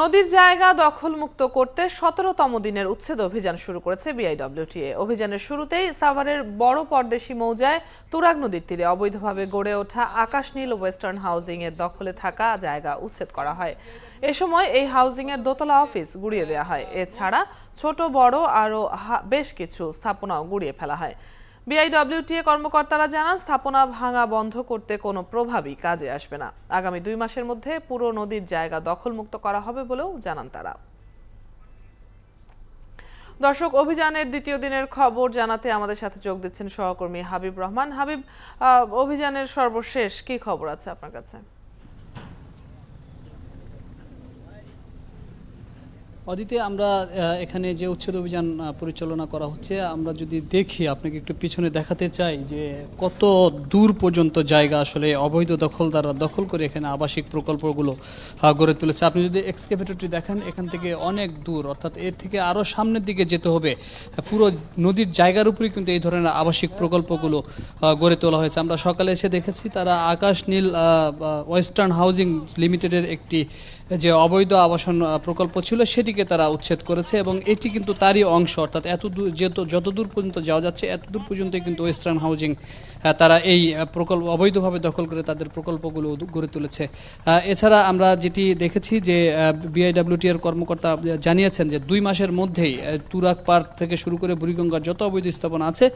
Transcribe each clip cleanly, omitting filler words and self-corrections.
নদীর জায়গা দখলমুক্ত করতে ১৭তম দিনের উচ্ছেদ অভিযান শুরু করেছে বিআইডব্লিউটিএ। অভিযানের শুরুতেই সাভারের বড় পরদেশি মৌজায় তুরাগ নদীর তীরে অবৈধভাবে গড়ে ওঠা আকাশনীল ওয়েস্টার্ন হাউজিং এর দখলে থাকা জায়গা উচ্ছেদ করা হয়। এ সময় এই হাউজিং এর দোতলা অফিস গুড়িয়ে দেওয়া হয়। এছাড়া ছোট বড় আরও বেশ কিছু স্থাপনাও গুড়িয়ে ফেলা হয়। বিআইডব্লিউটিএ কর্মকর্তারা জানান, স্থাপনা ভাঙা বন্ধ করতে কোনো প্রভাবই কাজে আসবে না। আগামী ২ মাসের মধ্যে পুরো নদীর জায়গা দখলমুক্ত করা হবে বলেও জানান তারা। দর্শক, অভিযানের দ্বিতীয় দিনের খবর জানাতে আমাদের সাথে যোগ দিচ্ছেন সহকর্মী হাবিব রহমান। হাবিব, অভিযানের সর্বশেষ কি খবর আছে আপনার কাছে? অদিতে আমরা এখানে যে উচ্ছেদ অভিযান পরিচালনা করা হচ্ছে, আমরা যদি দেখি, আপনাকে একটু পিছনে দেখাতে চাই যে কত দূর পর্যন্ত জায়গা আসলে অবৈধ দখলদাররা দখল করে এখানে আবাসিক প্রকল্পগুলো গড়ে তুলেছে। আপনি যদি এক্সকেভেটরটি দেখেন, এখান থেকে অনেক দূর, অর্থাৎ এর থেকে আরও সামনের দিকে যেতে হবে। পুরো নদীর জায়গার উপরেই কিন্তু এই ধরনের আবাসিক প্রকল্পগুলো গড়ে তোলা হয়েছে। আমরা সকালে এসে দেখেছি তারা আকাশ নীল ওয়েস্টার্ন হাউজিং লিমিটেডের একটি যে অবৈধ আবাসন প্রকল্প ছিল সেটিকে তারা উচ্ছেদ করেছে, এবং এটি কিন্তু তারই অংশ। অর্থাৎ যত দূর পর্যন্ত যাওয়া যাচ্ছে এত দূর পর্যন্ত কিন্তু ওয়েস্টার্ন হাউজিং তারা এই প্রকল্প অবৈধভাবে দখল করে তাদের প্রকল্পগুলো গড়ে তুলেছে। এছাড়া আমরা যেটি দেখেছি যে বিআইডব্লিউটি এর কর্মকর্তা জানিয়েছেন যে ২ মাসের মধ্যেই তুরাগ পার্ক থেকে শুরু করে বুড়িগঙ্গার যত অবৈধ স্থাপনা আছে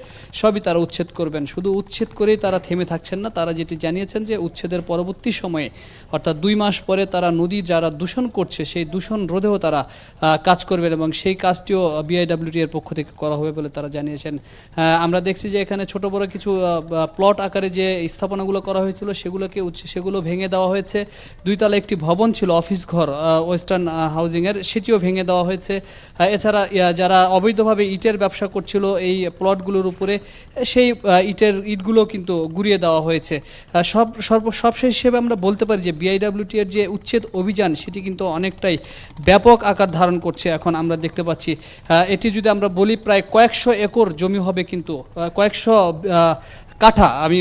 সবই তারা উচ্ছেদ করবেন। শুধু উচ্ছেদ করেই তারা থেমে থাকছেন না, তারা যেটি জানিয়েছেন যে উচ্ছেদের পরবর্তী সময়ে অর্থাৎ ২ মাস পরে তারা নদী যারা দূষণ করছে সেই দূষণ রোধেও তারা কাজ করবেন, এবং সেই কাজটিও বিআইডব্লিউটি এর পক্ষ থেকে করা হবে বলে তারা জানিয়েছেন। আমরা দেখছি যে এখানে ছোট বড় কিছু প্লট আকারে যে স্থাপনাগুলো করা হয়েছিল সেগুলো ভেঙে দেওয়া হয়েছে। ২ তলা একটি ভবন ছিল অফিস ঘর ওয়েস্টার্ন হাউজিং এর, সেটিও ভেঙে দেওয়া হয়েছে। এছাড়া যারা অবৈধভাবে ইটের ব্যবসা করছিল এই প্লটগুলোর উপরে, সেই ইটগুলো কিন্তু গুড়িয়ে দেওয়া হয়েছে। সবশেষ হিসেবে আমরা বলতে পারি যে বিআইডব্লিউটি এর যে উচ্ছেদ অভিযান সেটি কিন্তু অনেকটাই ব্যাপক আকার ধারণ করছে। এখন আমরা দেখতে পাচ্ছি এটি যদি আমরা বলি প্রায় কয়েকশো একর জমি হবে, কিন্তু কয়েকশো কাঠা, আমি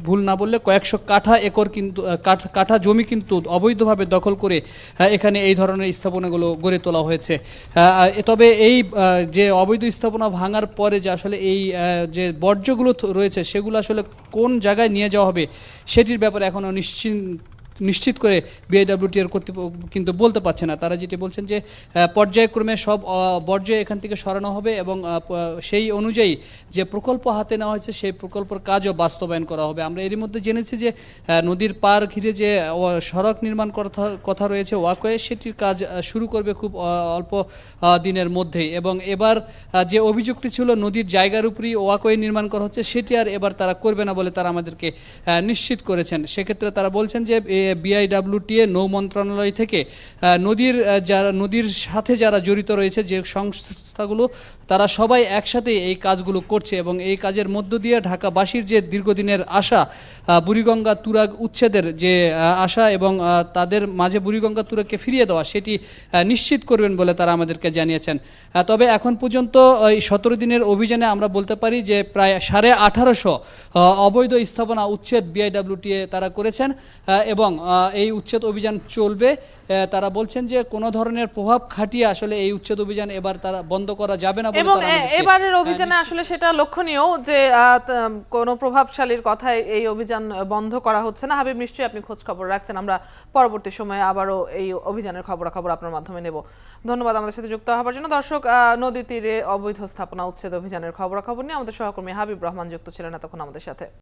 ভুল না বললে কয়েকশো একর কিন্তু কাঠা জমি কিন্তু অবৈধভাবে দখল করে এখানে এই ধরনের স্থাপনাগুলো গড়ে তোলা হয়েছে। তবে এই যে অবৈধ স্থাপনা ভাঙার পরে যে আসলে এই যে বর্জ্যগুলো রয়েছে সেগুলো আসলে কোন জায়গায় নিয়ে যাওয়া হবে সেটির ব্যাপারে এখনও নিশ্চিত করে বিআইডব্লিউটি এর কর্তৃপক্ষ কিন্তু বলতে পারছে না। তারা যেটি বলছেন যে পর্যায়ক্রমে সব বর্জ্য এখান থেকে সরানো হবে, এবং সেই অনুযায়ী যে প্রকল্প হাতে নেওয়া হয়েছে সেই প্রকল্পের কাজও বাস্তবায়ন করা হবে। আমরা এরই মধ্যে জেনেছি যে নদীর পার ঘিরে যে সড়ক নির্মাণ কথা রয়েছে ওয়াকওয়ে, সেটির কাজ শুরু করবে খুব অল্প দিনের মধ্যেই। এবং এবার যে অভিযোগটি ছিল নদীর জায়গার উপরই ওয়াকওয়ে নির্মাণ করা হচ্ছে, সেটি আর এবার তারা করবে না বলে তারা আমাদেরকে নিশ্চিত করেছেন। সেক্ষেত্রে তারা বলছেন যে বিআইডব্লিউটিএ নৌ মন্ত্রণালয় থেকে নদীর সাথে যারা জড়িত রয়েছে যে সংস্থাগুলো, তারা সবাই একসাথে এই কাজগুলো করছে, এবং এই কাজের মধ্য দিয়ে ঢাকাবাসীর যে দীর্ঘদিনের আশা বুড়িগঙ্গা তুরাগ উচ্ছেদের যে আশা এবং তাদের মাঝে বুড়িগঙ্গা তুরাগকে ফিরিয়ে দেওয়া সেটি নিশ্চিত করবেন বলে তারা আমাদেরকে জানিয়েছেন। তবে এখন পর্যন্ত এই ১৭ দিনের অভিযানে আমরা বলতে পারি যে প্রায় ১৮৫০ অবৈধ স্থাপনা উচ্ছেদ বিআইডব্লিউটিএ তারা করেছেন, এবং এই উচ্ছেদ অভিযান চলবে। তারা বলছেন যে কোনো ধরনের প্রভাব খাটিয়ে আসলে এই উচ্ছেদ অভিযান এবার তারা বন্ধ করা যাবে না, এবং এবারের অভিযানে আসলে সেটা লক্ষণীয় যে কোনো প্রভাবশালীর কথায় এই অভিযান বন্ধ করা হচ্ছে না। হাবিব, নিশ্চয়ই আপনি খোঁজ খবর রাখছেন, আমরা পরবর্তী সময়ে আবারও এই অভিযানের খবরাখবর আপনার মাধ্যমে নেব। ধন্যবাদ আমাদের সাথে যুক্ত হওয়ার জন্য। দর্শক, নদী তীরে অবৈধ স্থাপনা উচ্ছেদ অভিযানের খবরাখবর নিয়ে আমাদের সহকর্মী হাবিব রহমান যুক্ত ছিলেন এতক্ষণ আমাদের সাথে।